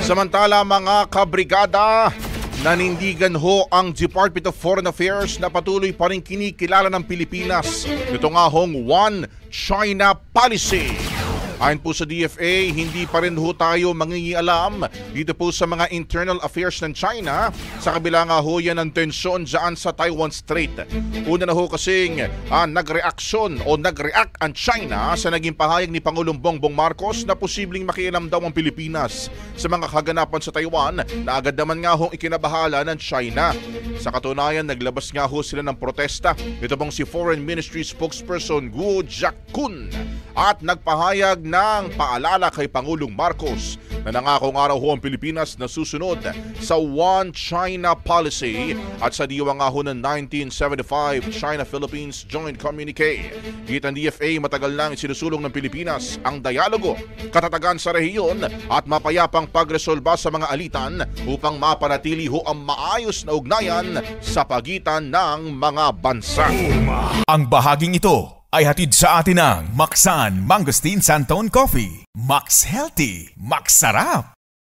Samantala mga kabrigada, nanindigan ho ang Department of Foreign Affairs na patuloy pa rin kinikilala ng Pilipinas. Ito nga hong One China Policy. Ayon po sa DFA, hindi pa rin ho tayo mangingialam dito po sa mga internal affairs ng China sa kabila nga ho yan ng tensyon dyan sa Taiwan Strait. Una na ho kasing nag-react ang China sa naging pahayag ni Pangulong Bongbong Marcos na posibleng makialam daw ang Pilipinas sa mga kaganapan sa Taiwan na agad naman nga hong ikinabahala ng China. Sa katunayan, naglabas nga ho sila ng protesta. Ito pong si Foreign Ministry spokesperson Guo Jiakun at nagpahayag ng paalala kay Pangulong Marcos na nangako nga raw ho ang Pilipinas na susunod sa One China Policy at sa diwa nga ho ng 1975 China-Philippines Joint Communique. Gitang DFA, matagal nang sinusulong ng Pilipinas ang dialogo, katatagan sa rehiyon at mapayapang pagresolba sa mga alitan upang mapanatili ho ang maayos na ugnayan sa pagitan ng mga bansa. Ang bahaging ito ay hatid sa atin ng Maxan Mangosteen Santone Coffee. Max Healthy, Max Sarap.